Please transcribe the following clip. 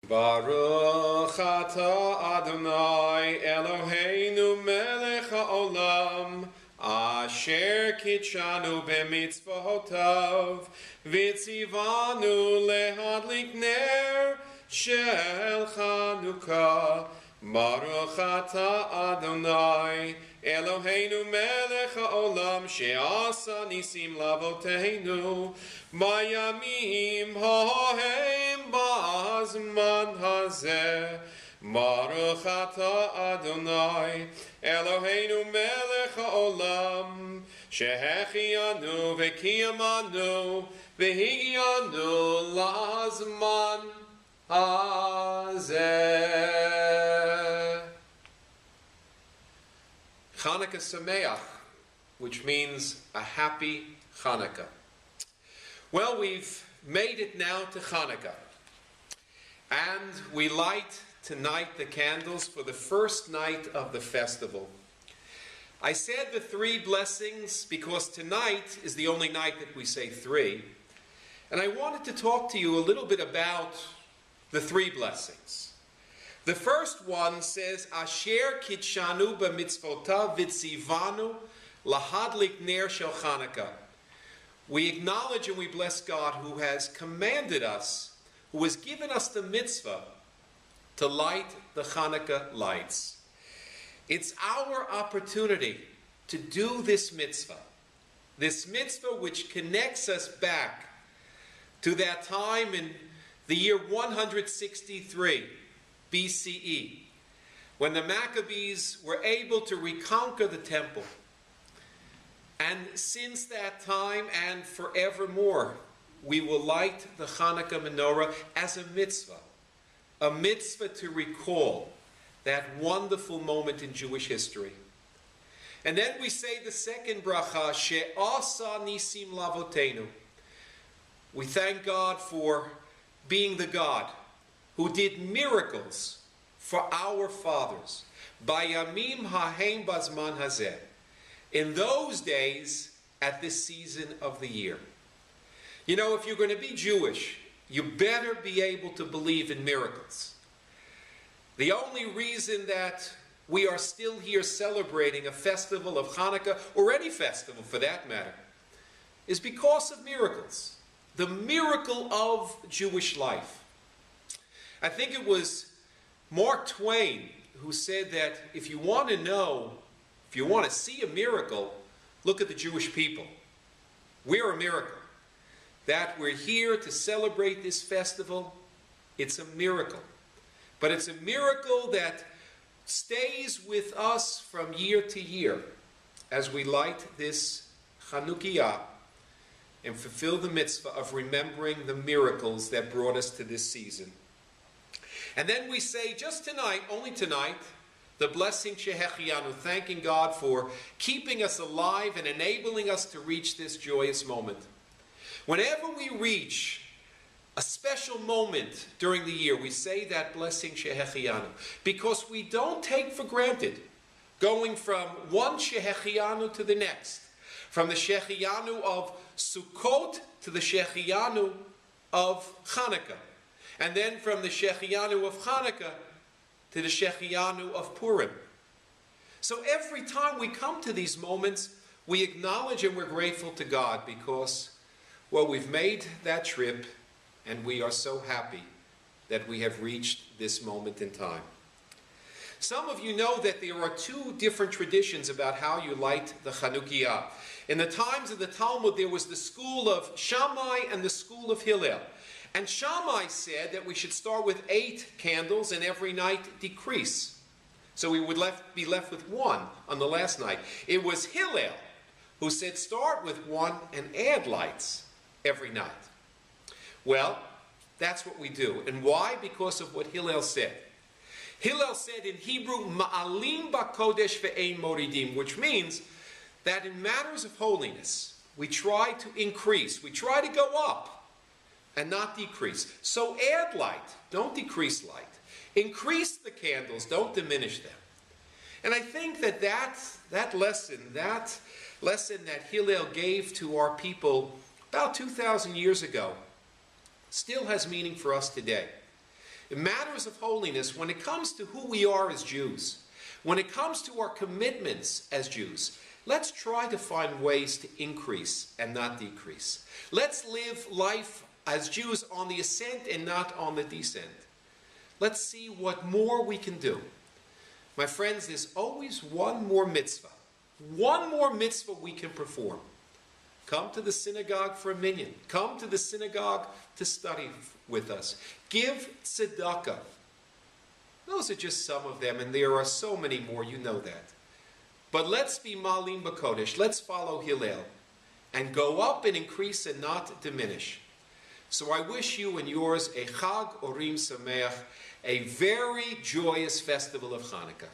Baruch atah Adonai Eloheinu melech haolam asher kitshanu b'mitzvotav v'tzivanu lehadlik ner shel Chanukah. Baruch atah Adonai Eloheinu melech haolam she'asa nisim lavoteinu bayamim hahem b'zman hazeh. Baruch atah Adonai Eloheinu melech haolam she'hechianu v'kiyamanu v'higyanu lazman hazeh. Chanukah Sameach, which means a happy Chanukah. Well, we've made it now to Chanukah, and we light tonight the candles for the first night of the festival. I said the three blessings because tonight is the only night that we say three, and I wanted to talk to you a little bit about the three blessings. The first one says, Asher kitshanu b'mitzvotav v'tzivanu lahadlik ner shel Chanukah. We acknowledge and we bless God who has commanded us, who has given us the mitzvah to light the Chanukah lights. It's our opportunity to do this mitzvah which connects us back to that time in the year 163 BCE, when the Maccabees were able to reconquer the temple. And since that time and forevermore, we will light the Chanukah menorah as a mitzvah to recall that wonderful moment in Jewish history. And then we say the second bracha, She'asa nisim lavoteinu. We thank God for being the God who did miracles for our fathers. Bayamim hahem b'zman hazeh. In those days, at this season of the year. You know, if you're going to be Jewish, you better be able to believe in miracles. The only reason that we are still here celebrating a festival of Hanukkah, or any festival for that matter, is because of miracles. The miracle of Jewish life. I think it was Mark Twain who said that if you want to know, if you want to see a miracle, look at the Jewish people. We're a miracle. That we're here to celebrate this festival, it's a miracle. But it's a miracle that stays with us from year to year as we light this Chanukiah and fulfill the mitzvah of remembering the miracles that brought us to this season. And then we say, just tonight, only tonight, the blessing Shehechianu, thanking God for keeping us alive and enabling us to reach this joyous moment. Whenever we reach a special moment during the year, we say that blessing Shehechianu, because we don't take for granted going from one Shehechianu to the next, from the Shehechianu of Sukkot to the Shehechianu of Chanukah. And then from the Shehechianu of Chanukah to the Shehechianu of Purim. So every time we come to these moments, we acknowledge and we're grateful to God because, well, we've made that trip and we are so happy that we have reached this moment in time. Some of you know that there are two different traditions about how you light the Chanukiah. In the times of the Talmud, there was the school of Shammai and the school of Hillel. And Shammai said that we should start with 8 candles and every night decrease. So we would be left with 1 on the last night. It was Hillel who said start with 1 and add lights every night. Well, that's what we do. And why? Because of what Hillel said. Hillel said in Hebrew, Ma'alim ba'kodesh ve'ein moridim, which means that in matters of holiness, we try to increase, we try to go up, and not decrease. So add light, don't decrease light. Increase the candles, don't diminish them. And I think that lesson that Hillel gave to our people about 2,000 years ago still has meaning for us today. in matters of holiness, when it comes to who we are as Jews, when it comes to our commitments as Jews, let's try to find ways to increase and not decrease. Let's live life as Jews on the ascent and not on the descent. Let's see what more we can do. My friends, there's always one more mitzvah we can perform. Come to the synagogue for a minyan. Come to the synagogue to study with us. Give tzedakah. Those are just some of them, and there are so many more, you know that. But let's be malim b'kodesh. Let's follow Hillel and go up and increase and not diminish. So I wish you and yours a Chag Orim Sameach, a very joyous festival of Chanukah.